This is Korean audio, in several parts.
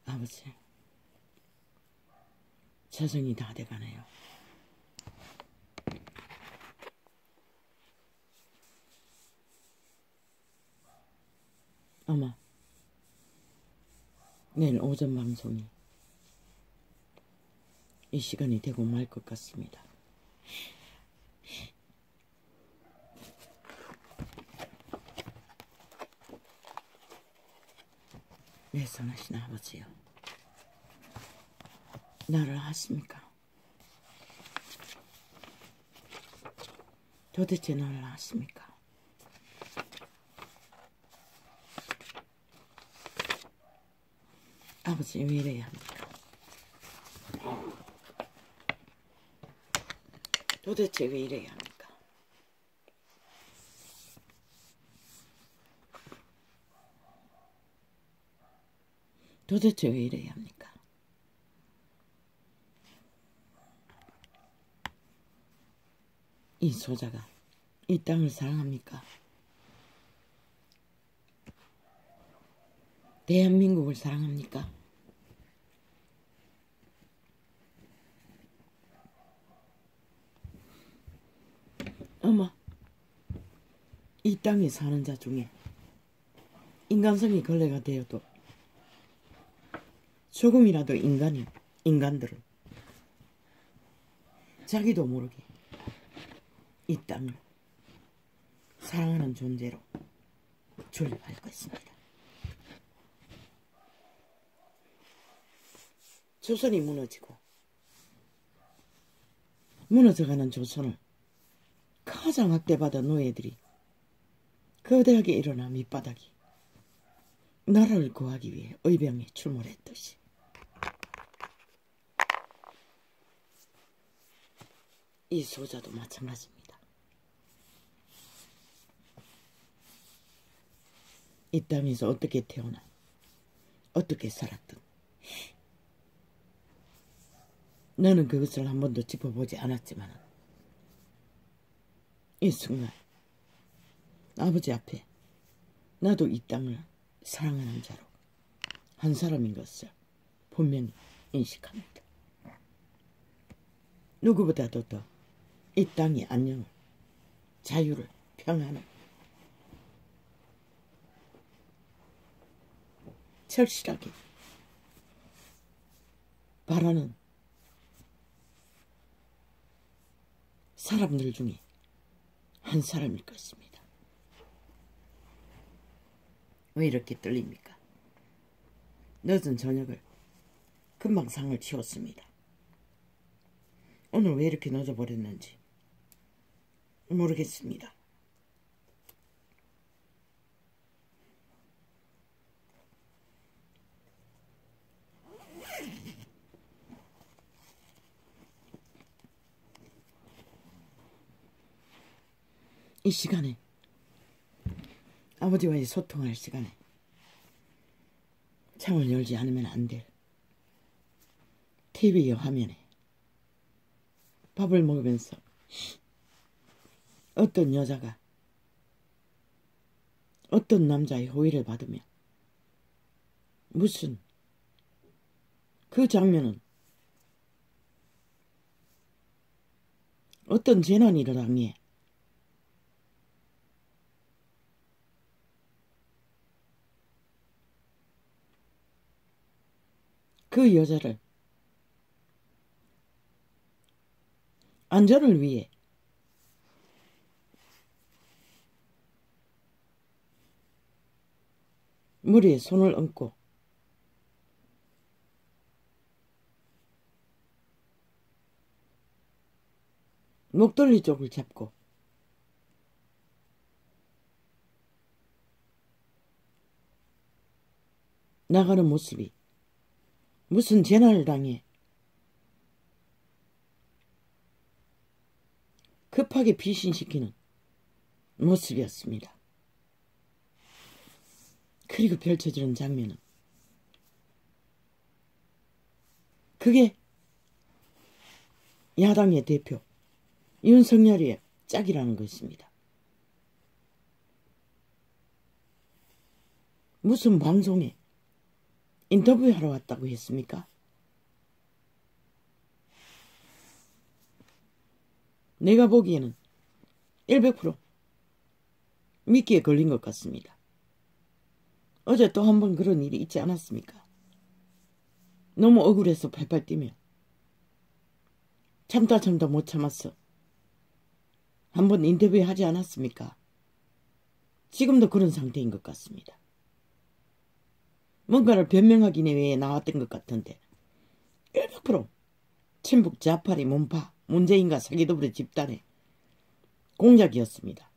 아버지, 저승이 다 돼가네요. 어머, 내일 오전 방송이 이 시간이 되고 말 것 같습니다. 내 선하신 아버지요, 나를 아십니까? 도대체 나를 아십니까? 아버지, 왜 이래야 합니까? 도대체 왜 이래야 합니까? 도대체 왜 이래야 합니까? 이 소자가 이 땅을 사랑합니까? 대한민국을 사랑합니까? 어머, 이 땅에 사는 자 중에 인간성이 걸레가 되어도 조금이라도 인간들은 자기도 모르게 이 땅을 사랑하는 존재로 존립할 것입니다. 조선이 무너져가는 조선을 가장 학대받은 노예들이 거대하게 일어나 밑바닥이 나라를 구하기 위해 의병에 출몰했듯이 이 소자도 마찬가지입니다. 이 땅에서 어떻게 태어나 어떻게 살았든 너는 그것을 한 번도 짚어보지 않았지만 이 순간 아버지 앞에 나도 이 땅을 사랑하는 자로 한 사람인 것을 분명히 인식합니다. 누구보다도 더 이 땅의 안녕을, 자유를, 평안을 절실하게 바라는 사람들 중에 한 사람일 것입니다. 왜 이렇게 떨립니까? 늦은 저녁을 금방 상을 치웠습니다. 오늘 왜 이렇게 늦어버렸는지 모르겠습니다. 이 시간에 아버지와의 소통할 시간에 창을 열지 않으면 안 될 TV의 화면에 밥을 먹으면서 어떤 여자가 어떤 남자의 호의를 받으며 무슨 그 장면은 어떤 재난이 일어나기에 그 여자를 안전을 위해 머리에 손을 얹고 목덜리 쪽을 잡고 나가는 모습이 무슨 재난을 당해 급하게 피신시키는 모습이었습니다. 그리고 펼쳐지는 장면은 그게 야당의 대표 윤석열의 짝이라는 것입니다. 무슨 방송에 인터뷰하러 왔다고 했습니까? 내가 보기에는 100% 미끼에 걸린 것 같습니다. 어제 또 한 번 그런 일이 있지 않았습니까? 너무 억울해서 팔팔 뛰며 참다 못 참았어. 한 번 인터뷰하지 않았습니까? 지금도 그런 상태인 것 같습니다. 뭔가를 변명하기 위해 나왔던 것 같은데 100% 친북 자파리 문파 문재인과 사기더블의 집단의 공작이었습니다.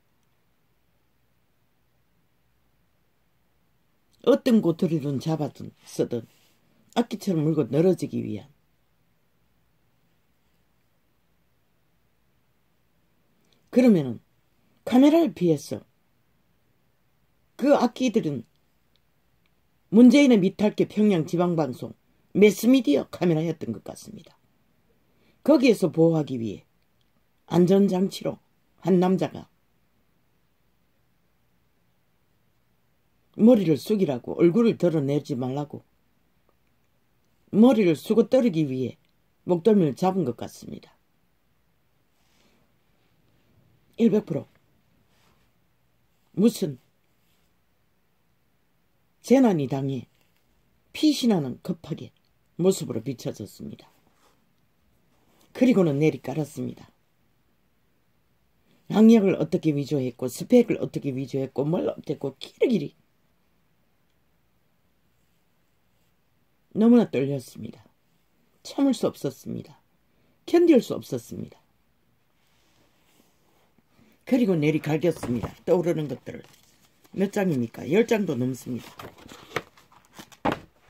어떤 고투리든 잡아든 쓰든 악기처럼 물고 늘어지기 위한 그러면은 카메라를 피해서 그 악기들은 문재인의 미탈계 평양지방방송 매스미디어 카메라였던 것 같습니다. 거기에서 보호하기 위해 안전장치로 한 남자가 머리를 숙이라고 얼굴을 드러내지 말라고 머리를 숙어 떨기 위해 목덜미를 잡은 것 같습니다. 100% 무슨 재난이 당해 피신하는 급하게 모습으로 비춰졌습니다. 그리고는 내리깔았습니다. 악력을 어떻게 위조했고 스펙을 어떻게 위조했고 뭘 어땠고 길이길이 너무나 떨렸습니다. 참을 수 없었습니다. 견딜 수 없었습니다. 그리고 내리갈겼습니다. 떠오르는 것들을. 몇 장입니까? 10장도 넘습니다.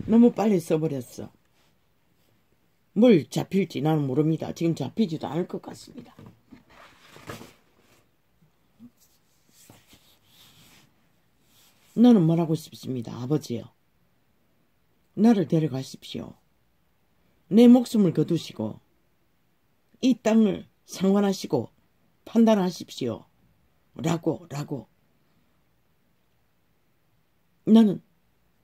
너무 빨리 써버렸어. 뭘 잡힐지 나는 모릅니다. 지금 잡히지도 않을 것 같습니다. 너는 뭘 하고 싶습니다. 아버지요. 나를 데려가십시오. 내 목숨을 거두시고 이 땅을 상관하시고 판단하십시오. 라고 나는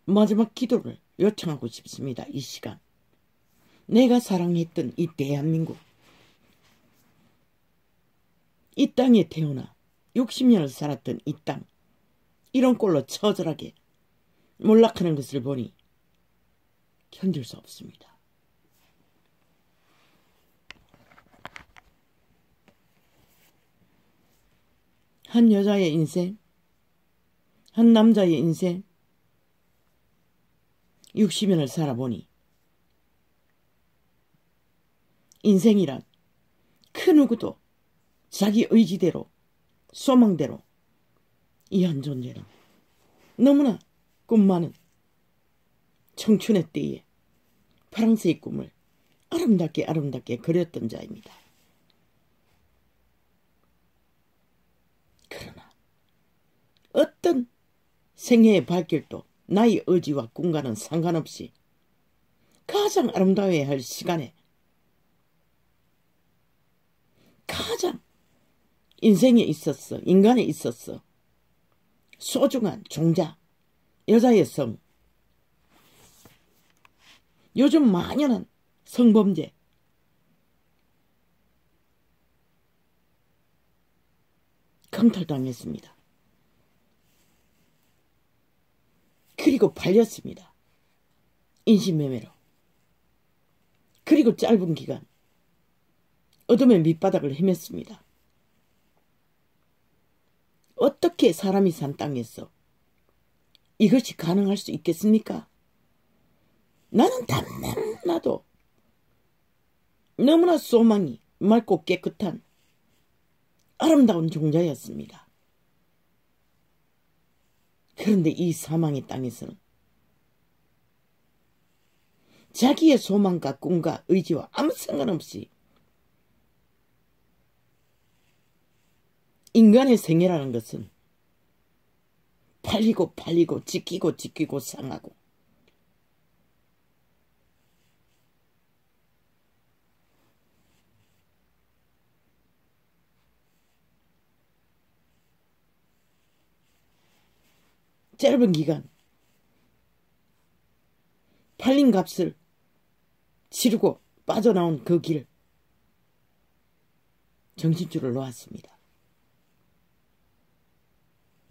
마지막 기도를 요청하고 싶습니다. 이 시간. 내가 사랑했던 이 대한민국. 이 땅에 태어나 60년을 살았던 이 땅. 이런 꼴로 처절하게 몰락하는 것을 보니 견딜 수 없습니다. 한 여자의 인생, 한 남자의 인생, 60년을 살아보니 인생이란 그 누구도 자기 의지대로 소망대로 이 한 존재는 너무나 꿈 많은 청춘의 때에 파랑새의 꿈을 아름답게 그렸던 자입니다. 그러나 어떤 생애의 발길도 나의 의지와 꿈과는 상관없이 가장 아름다워야 할 시간에 가장 인생에 있었어, 인간에 있었어 소중한 종자, 여자의 성, 요즘 만연한 성범죄, 강탈당했습니다. 그리고 팔렸습니다. 인신매매로. 그리고 짧은 기간 어둠의 밑바닥을 헤맸습니다. 어떻게 사람이 산 땅에서 이것이 가능할 수 있겠습니까? 나는 단단나도 너무나 소망이 맑고 깨끗한 아름다운 종자였습니다. 그런데 이 사망의 땅에서는 자기의 소망과 꿈과 의지와 아무 상관없이 인간의 생애라는 것은 팔리고 지키고 상하고 짧은 기간 팔린 값을 치르고 빠져나온 그 길, 정신줄을 놓았습니다.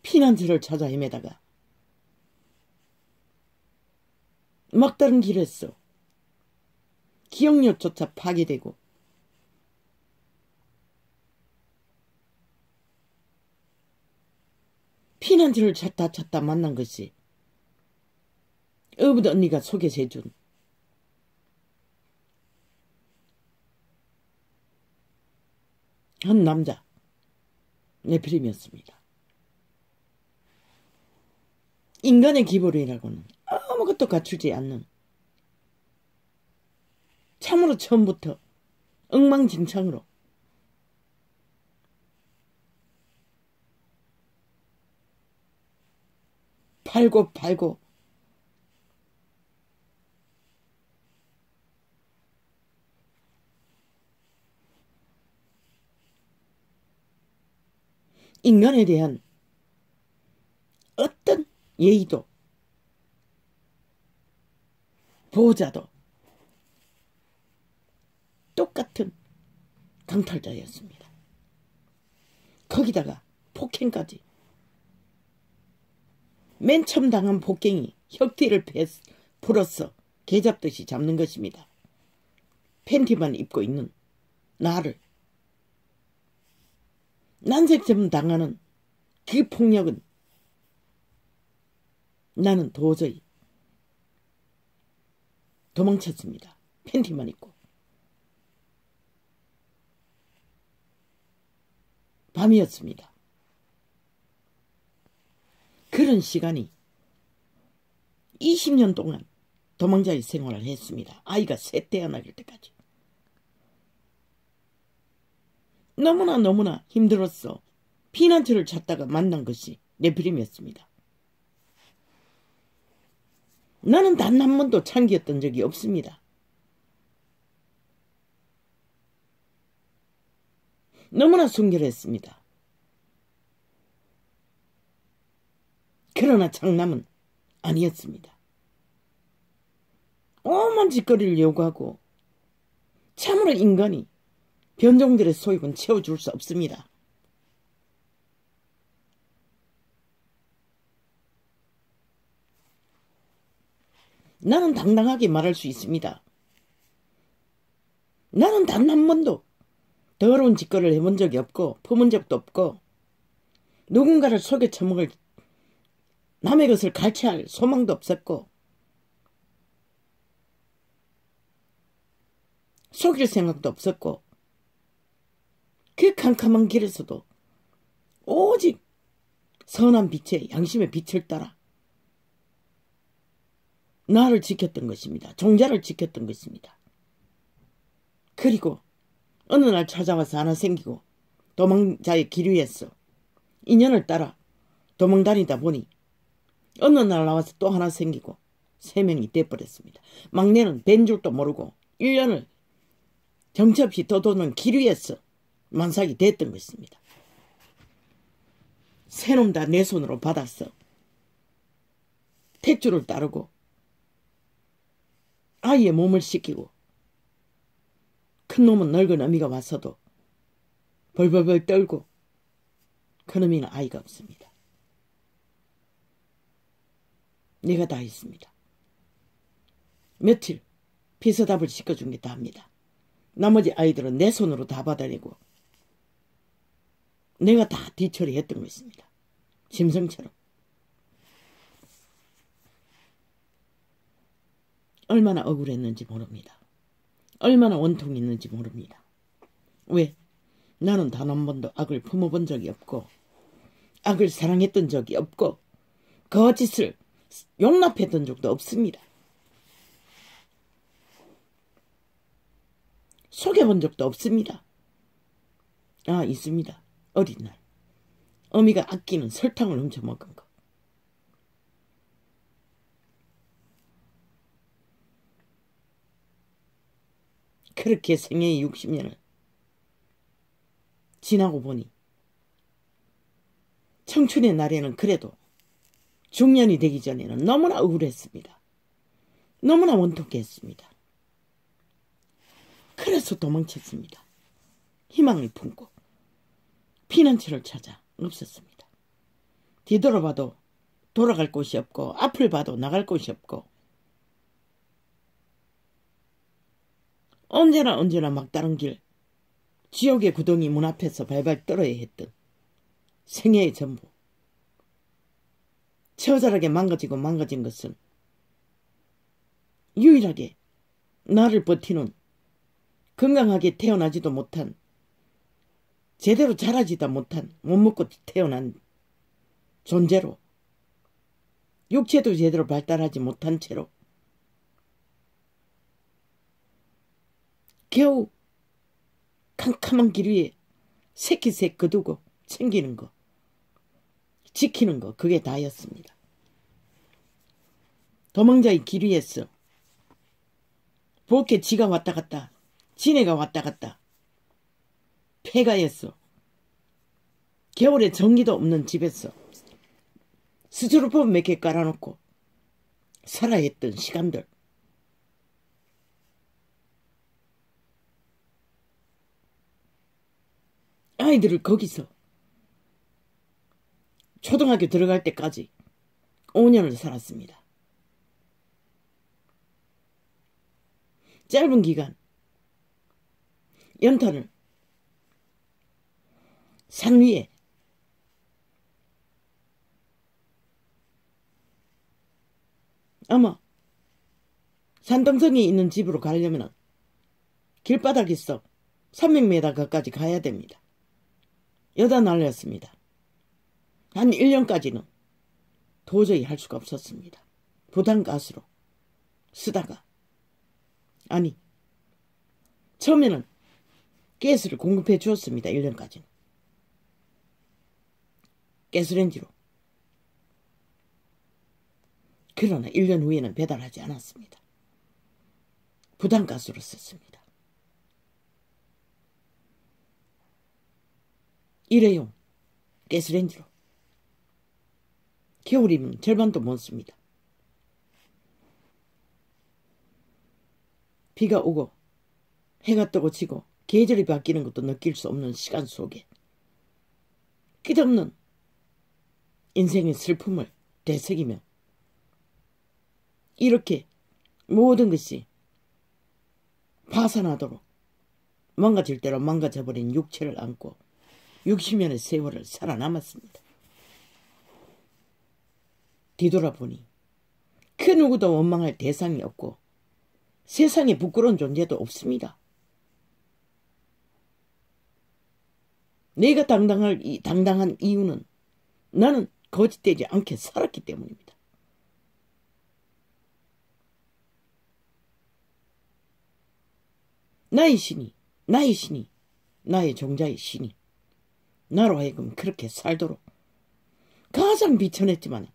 피난처를 찾아 헤매다가 막다른 길에서 기억력조차 파괴되고 피난처를 찾다 만난 것이 어부드 언니가 소개해준 한 남자 네피림이었습니다. 인간의 기본이라고는 아무것도 갖추지 않는, 참으로 처음부터 엉망진창으로 팔고 인간에 대한 어떤 예의도 보호자도 똑같은 강탈자였습니다. 거기다가 폭행까지. 맨 처음 당한 폭행이 혁티를 풀어서 개잡듯이 잡는 것입니다. 팬티만 입고 있는 나를. 난색점 당하는 그 폭력은 나는 도저히 도망쳤습니다. 팬티만 입고. 밤이었습니다. 그런 시간이 20년 동안 도망자의 생활을 했습니다. 아이가 셋 태어날 때까지. 너무나 힘들었어. 피난처를 찾다가 만난 것이 네피림이었습니다. 나는 단 한 번도 참기였던 적이 없습니다. 너무나 순결했습니다. 그러나 장남은 아니었습니다. 오만 짓거리를 요구하고 참으로 인간이 변종들의 소욕은 채워줄 수 없습니다. 나는 당당하게 말할 수 있습니다. 나는 단 한 번도 더러운 짓거리를 해본 적이 없고 품은 적도 없고 누군가를 속여 처먹을 남의 것을 갈취할 소망도 없었고 속일 생각도 없었고 그 캄캄한 길에서도 오직 선한 빛에 양심의 빛을 따라 나를 지켰던 것입니다. 종자를 지켰던 것입니다. 그리고 어느 날 찾아와서 하나 생기고 도망자의 길 위에서 인연을 따라 도망다니다 보니 어느 날 나와서 또 하나 생기고 3명이 돼버렸습니다. 막내는 뵌 줄도 모르고 1년을 정처없이 떠도는 길 위에서 만삭이 됐던 것입니다. 세 놈 다 내 손으로 받았어. 탯줄을 따르고 아이의 몸을 씻기고 큰 놈은 늙은 어미가 와서도 벌벌벌 떨고 그놈이는 아이가 없습니다. 내가 다 했습니다. 며칠 피서답을 시켜준 게 다입니다. 나머지 아이들은 내 손으로 다 받아내고 내가 다 뒤처리했던 것입니다. 심성처럼. 얼마나 억울했는지 모릅니다. 얼마나 원통이 있는지 모릅니다. 왜? 나는 단 한 번도 악을 품어본 적이 없고 악을 사랑했던 적이 없고 거짓을 용납했던 적도 없습니다. 속여본 적도 없습니다. 아, 있습니다. 어린 날 어미가 아끼는 설탕을 훔쳐먹은 거. 그렇게 생애의 60년을 지나고 보니 청춘의 날에는 그래도 중년이 되기 전에는 너무나 억울했습니다. 너무나 원통했습니다. 그래서 도망쳤습니다. 희망을 품고 피난처를 찾아 없었습니다. 뒤돌아봐도 돌아갈 곳이 없고 앞을 봐도 나갈 곳이 없고 언제나 막다른 길, 지옥의 구덩이 문 앞에서 발발 떨어야 했던 생애의 전부. 처절하게 망가진 것은 유일하게 나를 버티는 건강하게 태어나지도 못한, 제대로 자라지도 못한, 못 먹고 태어난 존재로, 육체도 제대로 발달하지 못한 채로 겨우 캄캄한 길 위에 새끼색 거두고 챙기는 거, 지키는 거, 그게 다였습니다. 도망자의 길 위에서 볼게 지가 왔다 갔다, 지네가 왔다 갔다, 폐가에서 겨울에 전기도 없는 집에서 스티로폼 몇 개 깔아놓고 살아야 했던 시간들. 아이들을 거기서 초등학교 들어갈 때까지 5년을 살았습니다. 짧은 기간 연탄을 산 위에 아마 산등성이 있는 집으로 가려면 길바닥에서 300m 가까이 가야 됩니다. 여다 날렸습니다. 한 1년까지는 도저히 할 수가 없었습니다. 부탄가스로 쓰다가, 아니 처음에는 가스를 공급해 주었습니다. 1년까지는 가스레인지로. 그러나 1년 후에는 배달하지 않았습니다. 부탄가스로 썼습니다. 일회용 가스레인지로. 겨울이면 절반도 못 씁니다. 비가 오고 해가 뜨고 지고 계절이 바뀌는 것도 느낄 수 없는 시간 속에 끝없는 인생의 슬픔을 되새기며 이렇게 모든 것이 파산하도록 망가질 대로 망가져버린 육체를 안고 60년의 세월을 살아남았습니다. 뒤돌아보니 그 누구도 원망할 대상이 없고 세상에 부끄러운 존재도 없습니다. 내가 당당한 이유는 나는 거짓되지 않게 살았기 때문입니다. 나의 신이, 나의 종자의 신이 나로 하여금 그렇게 살도록 가장 비천했지만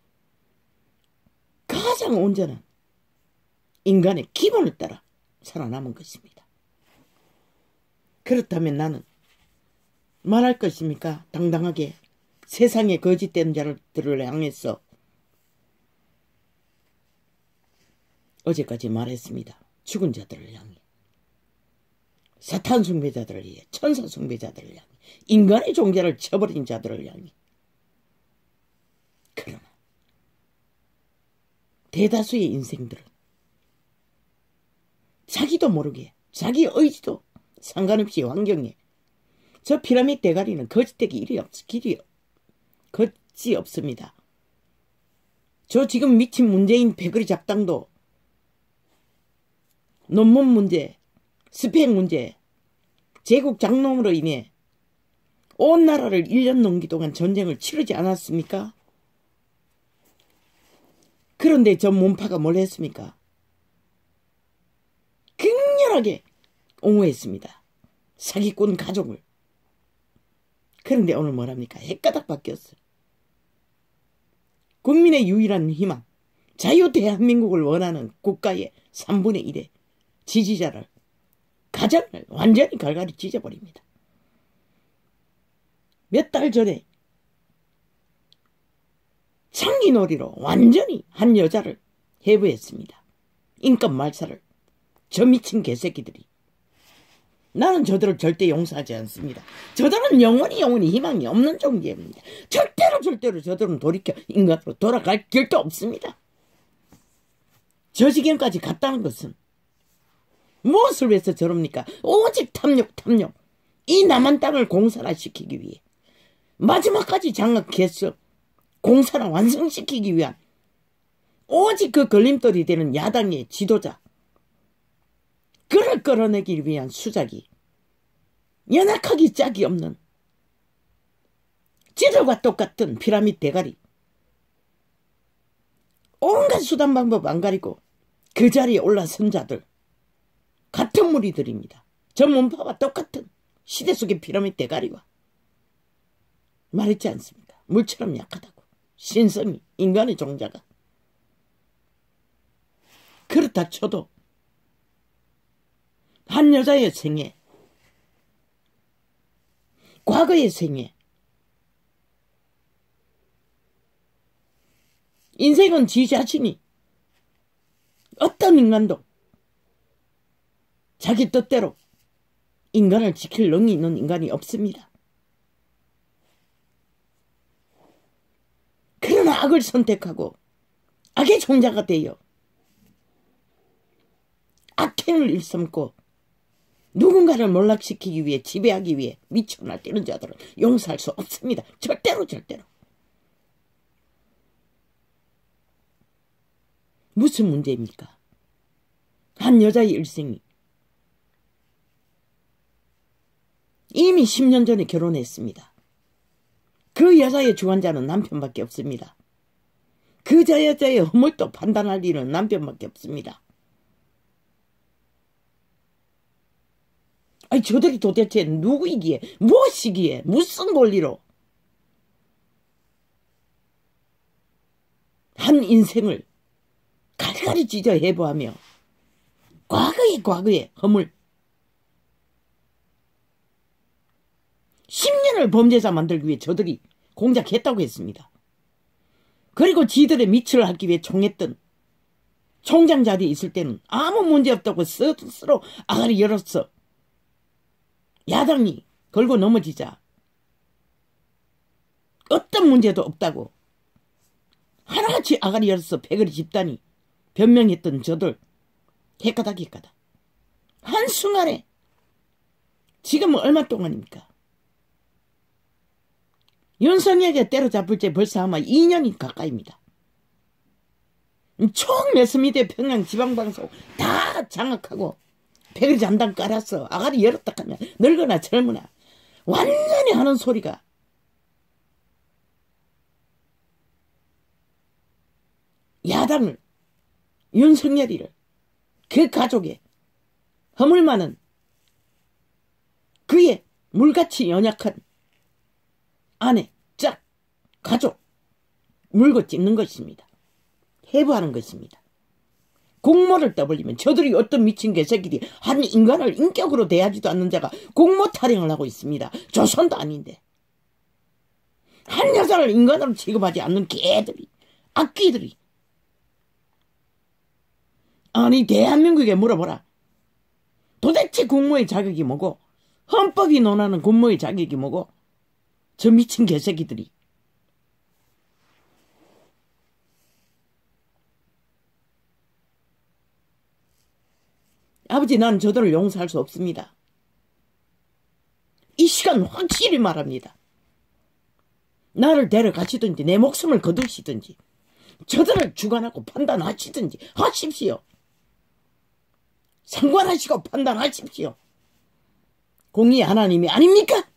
가장 온전한 인간의 기본을 따라 살아남은 것입니다. 그렇다면 나는 말할 것입니까? 당당하게 세상에 거짓된 자들을 향해서 어제까지 말했습니다. 죽은 자들을 향해, 사탄 숭배자들을 위해, 천사 숭배자들을 향해, 인간의 종자를 쳐버린 자들을 향해. 그러나 대다수의 인생들은 자기도 모르게 자기 의지도 상관없이 환경에 저 피라미드 대가리는 거짓되기 거짓이 없습니다. 저 지금 미친 문재인 패거리 작당도 논문 문제, 스펙 문제, 제국 장놈으로 인해 온 나라를 1년 넘기 동안 전쟁을 치르지 않았습니까? 그런데 저 몸파가 뭘 했습니까? 극렬하게 옹호했습니다. 사기꾼 가족을. 그런데 오늘 뭐랍니까? 헷가닥 바뀌었어요. 국민의 유일한 희망, 자유 대한민국을 원하는 국가의 3분의 1의 지지자를, 가장을 완전히 갈갈이 찢어버립니다. 몇 달 전에 장기놀이로 완전히 한 여자를 해부했습니다. 인권 말살을. 저 미친 개새끼들이. 나는 저들을 절대 용서하지 않습니다. 저들은 영원히 희망이 없는 존재입니다. 절대로 저들은 돌이켜 인간으로 돌아갈 길도 없습니다. 저 지경까지 갔다는 것은 무엇을 위해서 저럽니까? 오직 탐욕. 이 남한 땅을 공산화시키기 위해 마지막까지 장악해서 공산화 완성시키기 위한 오직 그 걸림돌이 되는 야당의 지도자, 그를 끌어내기 위한 수작이 연약하기 짝이 없는 지들과 똑같은 피라미드 대가리, 온갖 수단 방법 안 가리고 그 자리에 올라선 자들, 같은 무리들입니다. 저 문파와 똑같은 시대 속의 피라미드 대가리와. 말했지 않습니까? 물처럼 약하다고. 신성이, 인간의 종자가. 그렇다 쳐도 한 여자의 생애, 과거의 생애, 인생은 지 자신이 어떤 인간도 자기 뜻대로 인간을 지킬 능이 있는 인간이 없습니다. 그러나 악을 선택하고 악의 종자가 되어 악행을 일삼고 누군가를 몰락시키기 위해, 지배하기 위해 미쳐 날뛰는 자들은 용서할 수 없습니다. 절대로. 무슨 문제입니까? 한 여자의 일생이 이미 10년 전에 결혼했습니다. 그 여자의 주관자는 남편밖에 없습니다. 그 여자의 허물도 판단할 일은 남편밖에 없습니다. 아니, 저들이 도대체 누구이기에, 무엇이기에, 무슨 권리로 한 인생을 갈갈이 찢어 해부하며 과거의 허물, 10년을 범죄자 만들기 위해 저들이 공작했다고 했습니다. 그리고 지들의 미치를 하기 위해 총했던 총장 자리에 있을 때는 아무 문제 없다고 스스로 아가리 열었어. 야당이 걸고 넘어지자 어떤 문제도 없다고 하나같이 아가리 열어서 패거리 집단이 변명했던 저들, 해까닥 한순간에 지금은 얼마 동안입니까? 윤석열에게 때려잡을 지 벌써 아마 2년이 가까이입니다. 총 매스미디어 평양 지방방송 다 장악하고 패거리 잔당 깔았어. 아가리 열었다 하면 늙거나 젊으나 완전히 하는 소리가 야당을, 윤석열이를, 그 가족의 허물 많은 그의 물같이 연약한 아내, 짝, 가족 물고 찢는 것입니다. 해부하는 것입니다. 공모를 떠벌리면 저들이 어떤 미친 개새끼들이 한 인간을 인격으로 대하지도 않는 자가 공모 타령을 하고 있습니다. 조선도 아닌데. 한 여자를 인간으로 취급하지 않는 개들이, 악귀들이. 아니, 대한민국에 물어보라. 도대체 공모의 자격이 뭐고, 헌법이 논하는 공모의 자격이 뭐고, 저 미친 개새끼들이. 아버지, 나는 저들을 용서할 수 없습니다. 이 시간 확실히 말합니다. 나를 데려가시든지 내 목숨을 거두시든지 저들을 주관하고 판단하시든지 하십시오. 상관하시고 판단하십시오. 공의 하나님이 아닙니까?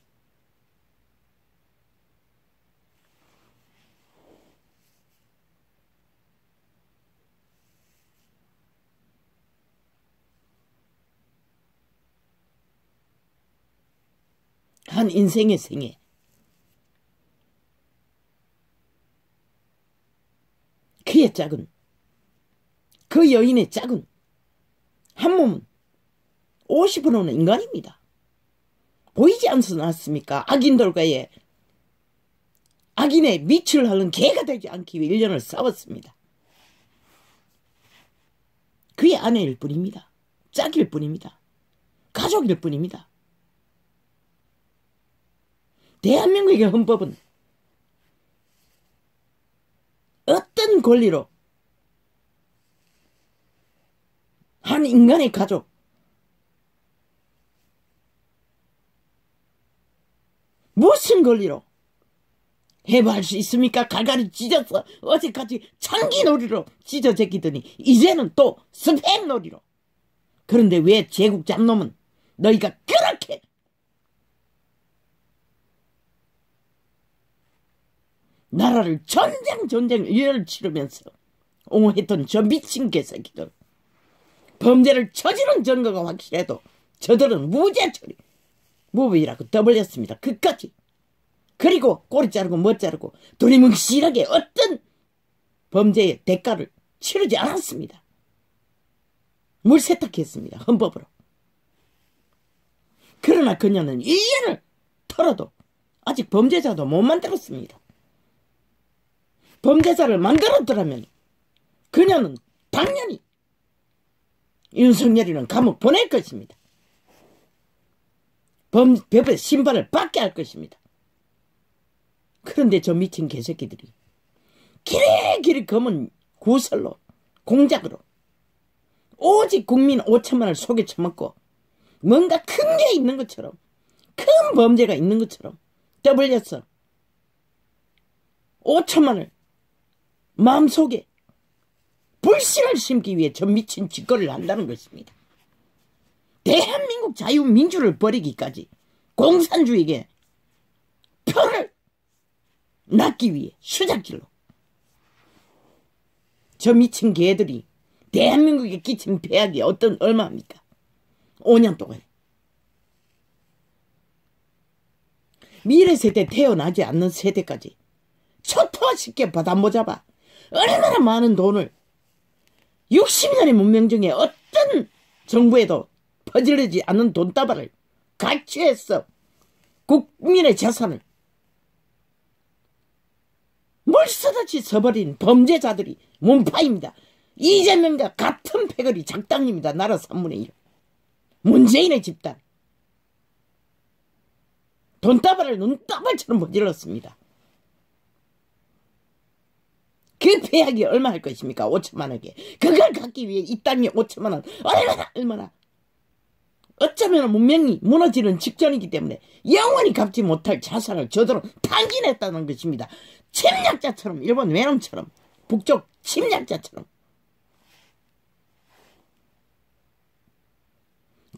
한 인생의 생애, 그의 짝은, 그 여인의 짝은 한 몸은 50%는 인간입니다. 보이지 않습니까? 악인들과의 악인의 밑을 하는 개가 되지 않기 위해 1년을 싸웠습니다. 그의 아내일 뿐입니다. 짝일 뿐입니다. 가족일 뿐입니다. 대한민국의 헌법은 어떤 권리로 한 인간의 가족, 무슨 권리로 해부할 수 있습니까? 갈갈이 찢어서 어제까지 창기놀이로 찢어제끼더니 이제는 또 스팸놀이로. 그런데 왜 제국 잡놈은 너희가 그렇게 나라를 전쟁을 치르면서 옹호했던 저 미친 개새끼들, 범죄를 저지른 증거가 확실해도 저들은 무죄 처리, 무죄라고 떠벌렸습니다. 끝까지. 그리고 꼬리 자르고 못 자르고 두리뭉실하게 어떤 범죄의 대가를 치르지 않았습니다. 물 세탁했습니다. 헌법으로. 그러나 그녀는 1년을 털어도 아직 범죄자도 못 만들었습니다. 범죄자를 만들었더라면 그녀는 당연히 윤석열이는 감옥 보낼 것입니다. 법의 심판을 받게 할 것입니다. 그런데 저 미친 개새끼들이 길이 검은 구설로 공작으로 오직 국민 5천만 원을 속에 처먹고 뭔가 큰 게 있는 것처럼, 큰 범죄가 있는 것처럼 떠벌려서 5천만 원을 마음속에 불신을 심기 위해 저 미친 짓거리를 한다는 것입니다. 대한민국 자유민주를 버리기까지 공산주의에게 표를 낳기 위해 수작질로 저 미친 개들이 대한민국에 끼친 폐악이 얼마입니까? 5년 동안. 미래 세대, 태어나지 않는 세대까지 초토화시켜 받아모잡아 얼마나 많은 돈을 60년의 문명 중에 어떤 정부에도 퍼질리지 않은 돈다발을 가치해서 국민의 재산을 물쓰듯이 써버린 범죄자들이 문파입니다. 이재명과 같은 패거리 작당입니다. 나라 3분의 1. 문재인의 집단. 돈다발을 눈다발처럼 모질렀습니다. 그 폐악이 얼마 할 것입니까? 5천만 원에. 그걸 갖기 위해 이 땅에 5천만 원. 얼마나. 어쩌면 문명이 무너지는 직전이기 때문에 영원히 갚지 못할 자산을 저대로 탕진했다는 것입니다. 침략자처럼, 일본 외놈처럼, 북쪽 침략자처럼.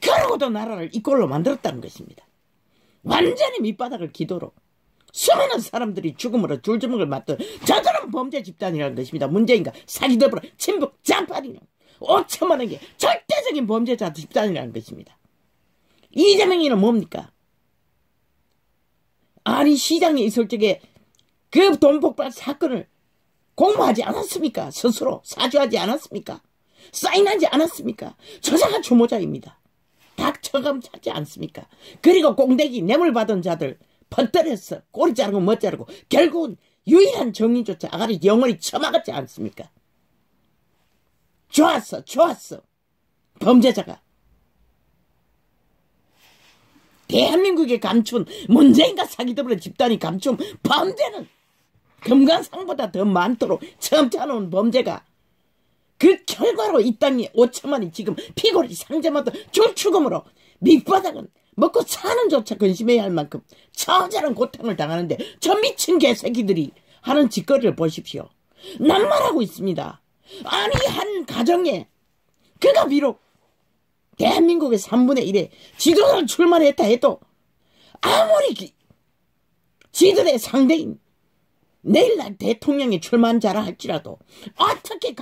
그러고도 나라를 이 꼴로 만들었다는 것입니다. 완전히 밑바닥을 기도로 수많은 사람들이 죽음으로 줄주먹을 맞던 저들은 범죄 집단이라는 것입니다. 문재인과 사기더불어 친북 잔파리는 5천만 원의 절대적인 범죄자 집단이라는 것입니다. 이재명이는 뭡니까? 아니, 시장에 있을 적에 그 돈 폭발 사건을 공모하지 않았습니까? 스스로 사주하지 않았습니까? 사인하지 않았습니까? 저자가 주모자입니다. 닥쳐감 찾지 않습니까? 그리고 꽁대기 뇌물 받은 자들 퍼뜨려서 꼬리 자르고 못 자르고 결국은 유일한 정의조차 아가리 영원히 처막았지 않습니까? 좋았어. 범죄자가 대한민국에 감춘 문재인과 사기더불어 집단이 감춘 범죄는 금강산보다 더 많도록 점쳐놓은 범죄가 그 결과로 이 땅에 5천만이 지금 피골이 상점마다 줄축음으로 밑바닥은 먹고 사는 조차 근심해야 할 만큼 처절한 고통을 당하는데 저 미친 개새끼들이 하는 짓거리를 보십시오. 낱말하고 있습니다. 아니, 한 가정에 그가 비록 대한민국의 3분의 1에 지도자를 출마했다 해도 아무리 지들의 상대인 내일날 대통령이 출마한 자라 할지라도 어떻게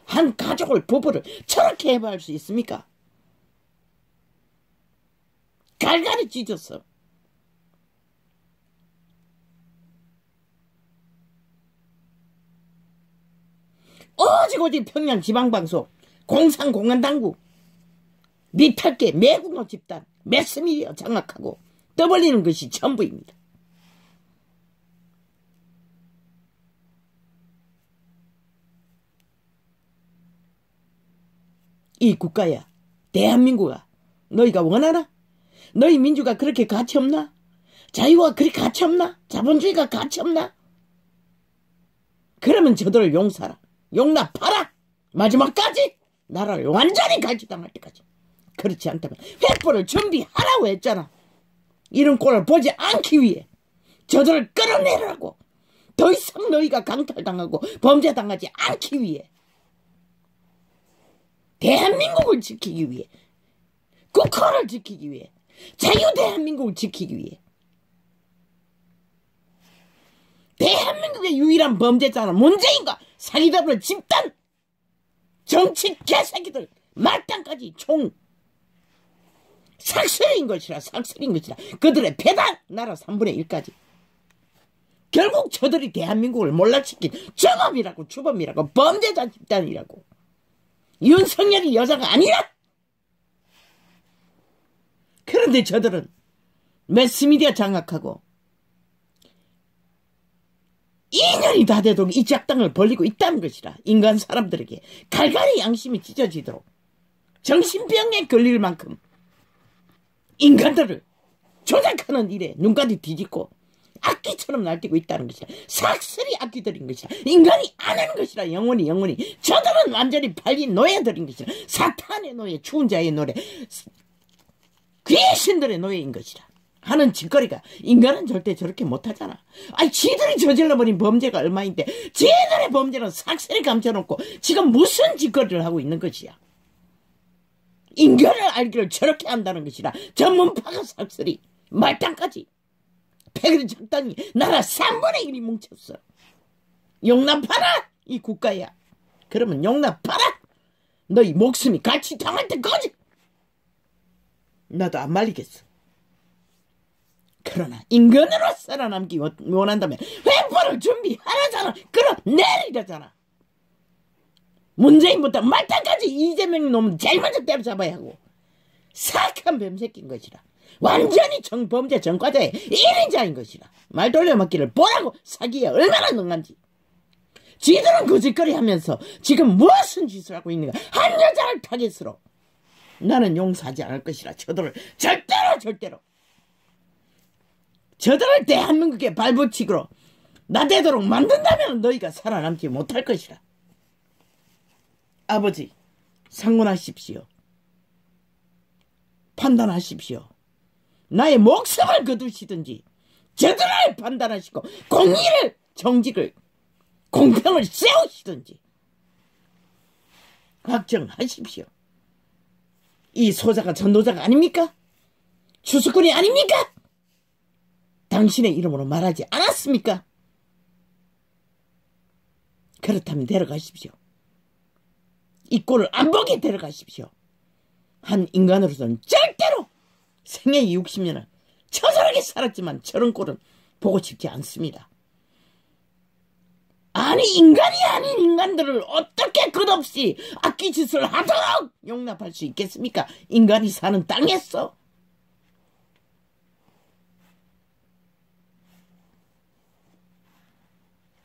한 가족을 부부를 저렇게 해부할 수 있습니까? 갈갈이 찢었어. 오직 평양 지방방송 공산공안당국 밑할게 매국노 집단 매스미디어 장악하고 떠벌리는 것이 전부입니다. 이 국가야, 대한민국아, 너희가 원하나? 너희 민주가 그렇게 가치 없나? 자유가 그렇게 가치 없나? 자본주의가 가치 없나? 그러면 저들을 용서하라. 용납하라. 마지막까지 나라를 완전히 갈취당할 때까지. 그렇지 않다면 횃불을 준비하라고 했잖아. 이런 꼴을 보지 않기 위해 저들을 끌어내라고. 더 이상 너희가 강탈당하고 범죄당하지 않기 위해, 대한민국을 지키기 위해, 국호를 지키기 위해, 자유대한민국을 지키기 위해, 대한민국의 유일한 범죄자는 문재인과 사기더블 집단, 정치 개새끼들 말단까지 총 삭슬인 것이라, 삭슬인 것이라. 그들의 배단 나라 3분의 1까지. 결국 저들이 대한민국을 몰락시킨 정업이라고, 주범이라고, 범죄자 집단이라고. 윤석열이 여자가 아니라. 그런데 저들은 매스미디어 장악하고 2년이 다 돼도 이 작당을 벌리고 있다는 것이라. 인간 사람들에게 갈갈이 양심이 찢어지도록 정신병에 걸릴 만큼 인간들을 조작하는 일에 눈까지 뒤집고 악기처럼 날뛰고 있다는 것이라. 삭슬이 악기들인 것이라. 인간이 안 하는 것이라. 영원히. 저들은 완전히 팔린 노예들인 것이라. 사탄의 노예, 추운 자의 노래, 귀신들의 노예인 것이라. 하는 짓거리가, 인간은 절대 저렇게 못하잖아. 아니, 지들이 저질러버린 범죄가 얼마인데 지들의 범죄는 삭슬이 감춰놓고 지금 무슨 짓거리를 하고 있는 것이야. 인간을 알기를 저렇게 한다는 것이라. 전문파가 삭슬이 말단까지 패기를 적당히 나라 3분의 1이 뭉쳤어. 용납하라 이 국가야. 그러면 용납하라. 너희 목숨이 같이 당할 때까지 나도 안 말리겠어. 그러나 인간으로 살아남기 원한다면 횃불을 준비하라잖아. 끌어내리라잖아. 문재인부터 말단까지 이재명 놈은 제일 먼저 때려잡아야 하고, 사악한 뱀새끼인 것이라. 완전히 범죄 전과자의 1인자인 것이라. 말 돌려먹기를 보라고. 사기에 얼마나 능한지. 지들은 그 짓거리 하면서 지금 무슨 짓을 하고 있는가. 한 여자를 타겟으로. 나는 용서하지 않을 것이라. 저들을 절대로 저들을 대한민국의 발붙이기로 나대도록 만든다면 너희가 살아남지 못할 것이라. 아버지, 상문하십시오. 판단하십시오. 나의 목숨을 거두시든지 저들을 판단하시고 공의를, 정직을, 공평을 세우시든지 확정하십시오. 이 소자가 전도자가 아닙니까? 추수꾼이 아닙니까? 당신의 이름으로 말하지 않았습니까? 그렇다면 데려가십시오. 이 꼴을 안 보게 데려가십시오. 한 인간으로서는 절대로 생애 60년을 처절하게 살았지만 저런 꼴은 보고 싶지 않습니다. 아니, 인간이 아닌 인간들을 어떻게 끝없이 악기짓을 하도록 용납할 수 있겠습니까? 인간이 사는 땅에서.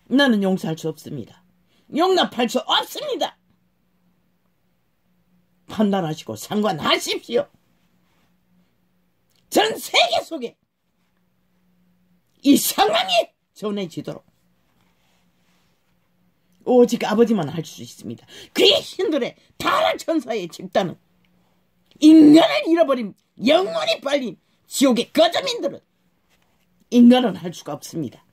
나는 용서할 수 없습니다. 용납할 수 없습니다. 판단하시고 상관하십시오. 전 세계 속에 이 상황이 전해지도록 오직 아버지만 할 수 있습니다. 귀신들의 타락천사의 집단은, 인간을 잃어버린, 영원히 빨린 지옥의 거저민들은 인간은 할 수가 없습니다.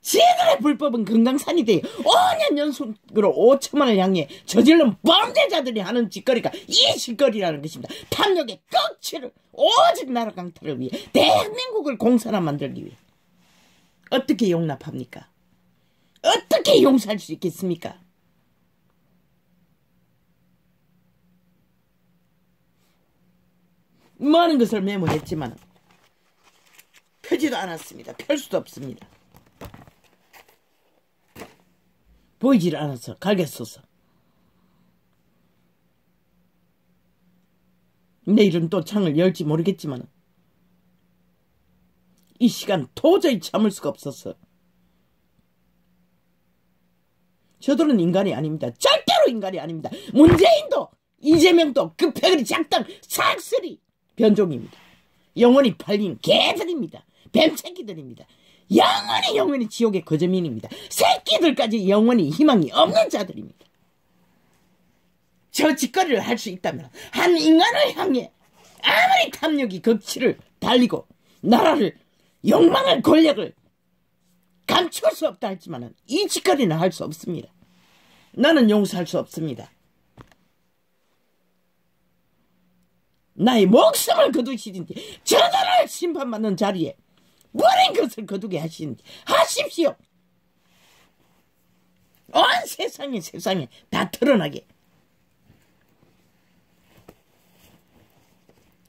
지들의 불법은 금강산이 되어 5년 연속으로 5천만을 향해 저질른 범죄자들이 하는 짓거리가 이 짓거리라는 것입니다. 탐욕의 꺽치를 오직 나라 강탈을 위해, 대한민국을 공산화 만들기 위해. 어떻게 용납합니까? 어떻게 용서할 수 있겠습니까? 많은 것을 메모했지만 펴지도 않았습니다. 펼 수도 없습니다. 보이질 않아서 갈겠어서. 내일은 또 창을 열지 모르겠지만 이 시간 도저히 참을 수가 없어서 저들은 인간이 아닙니다. 절대로 인간이 아닙니다. 문재인도 이재명도 그 패거리 작당 삭슬이 변종입니다. 영원히 팔린 개들입니다. 뱀새끼들입니다. 영원히 지옥의 거저민입니다. 새끼들까지 영원히 희망이 없는 자들입니다. 저 짓거리를 할 수 있다면 한 인간을 향해 아무리 탐욕이 극치를 달리고 나라를 욕망을 권력을 감출 수 없다 했지만 이 짓거리는 할 수 없습니다. 나는 용서할 수 없습니다. 나의 목숨을 거두시든지 저들을 심판받는 자리에 모든 것을 거두게 하시든지 하십시오. 온 세상에 다 드러나게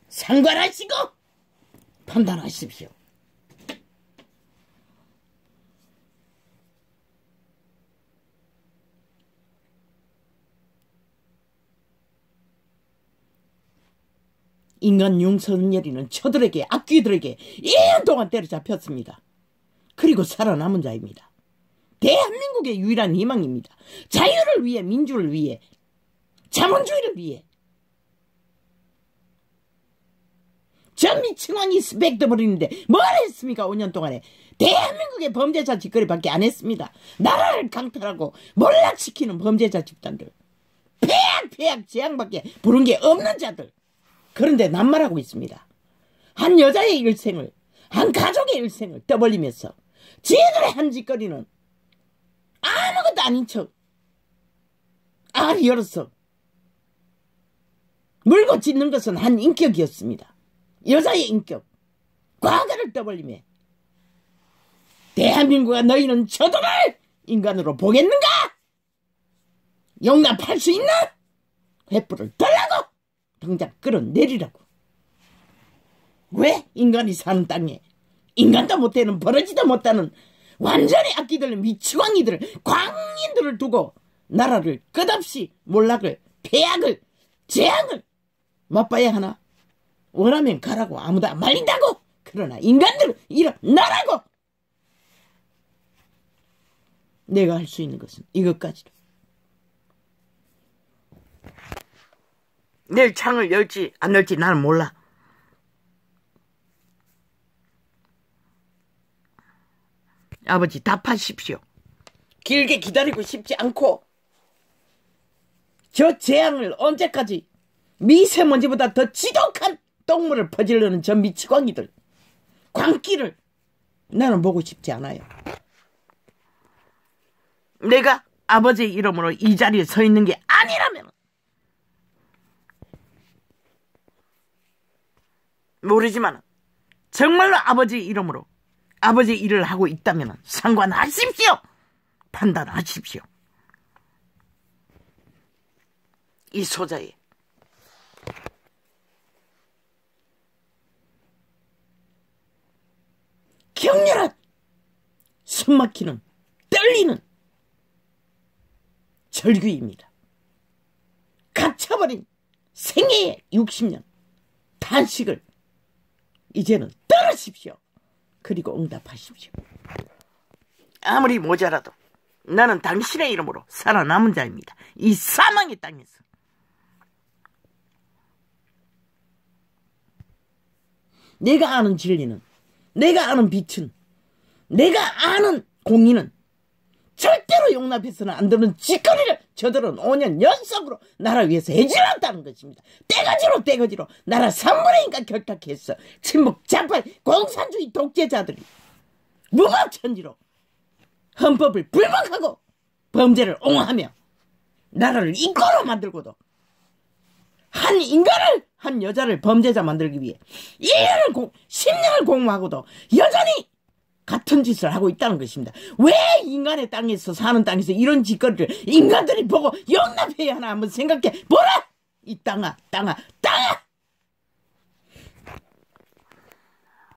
상관하시고 판단하십시오. 인간 윤석열이는 저들에게 악귀들에게 1년 동안 때려잡혔습니다. 그리고 살아남은 자입니다. 대한민국의 유일한 희망입니다. 자유를 위해 민주를 위해 자본주의를 위해 전 미친왕이 스펙도 버리는데 뭘 했습니까? 5년 동안에 대한민국의 범죄자 짓거리밖에 안 했습니다. 나라를 강탈하고 몰락시키는 범죄자 집단들 폐악 재앙밖에 부른 게 없는 자들. 그런데 낱말하고 있습니다. 한 여자의 일생을 한 가족의 일생을 떠벌리면서 지들의 한 짓거리는 아무것도 아닌 척 알이 열어서 물고 짖는 것은 한 인격이었습니다. 여자의 인격 과거를 떠벌리며 대한민국과 너희는 저들을 인간으로 보겠는가? 용납할 수 있나? 횃불을 들라고 당장 끌어내리라고. 왜 인간이 사는 땅에 인간도 못되는 버러지도 못하는 완전히 악기들은 미치광이들을 광인들을 두고 나라를 끝없이 몰락을 폐악을 재앙을 맛봐야 하나? 원하면 가라고 아무도 안 말린다고. 그러나 인간들은 일어나라고. 내가 할 수 있는 것은 이것까지다. 내일 창을 열지 안 열지 나는 몰라. 아버지 답하십시오. 길게 기다리고 싶지 않고 저 재앙을 언제까지 미세먼지보다 더 지독한 똥물을 퍼질르는 저 미치광이들 광기를 나는 보고 싶지 않아요. 내가 아버지의 이름으로 이 자리에 서 있는 게 아니라면 모르지만 정말로 아버지의 이름으로 아버지의 일을 하고 있다면 상관하십시오. 판단하십시오. 이 소자의 격렬한 숨막히는 떨리는 절규입니다. 갇혀버린 생애의 60년 탄식을 이제는 떨으십시오. 그리고 응답하십시오. 아무리 모자라도 나는 당신의 이름으로 살아남은 자입니다. 이 사망의 땅에서. 내가 아는 진리는, 내가 아는 빛은, 내가 아는 공의는 절대로 용납해서는 안 되는 짓거리를 저들은 5년 연속으로 나라 위해서 해지렀다는 것입니다. 떼거지로 나라 3분의 1가 결탁했어. 친북, 좌파, 공산주의 독재자들이 무법천지로 헌법을 불복하고 범죄를 옹호하며 나라를 이꼬로 만들고도 한 인간을, 한 여자를 범죄자 만들기 위해 10년을 공모하고도 여전히 같은 짓을 하고 있다는 것입니다. 왜 인간의 땅에서 사는 땅에서 이런 짓거리를 인간들이 보고 용납해야 하나 한번 생각해 보라. 이 땅아.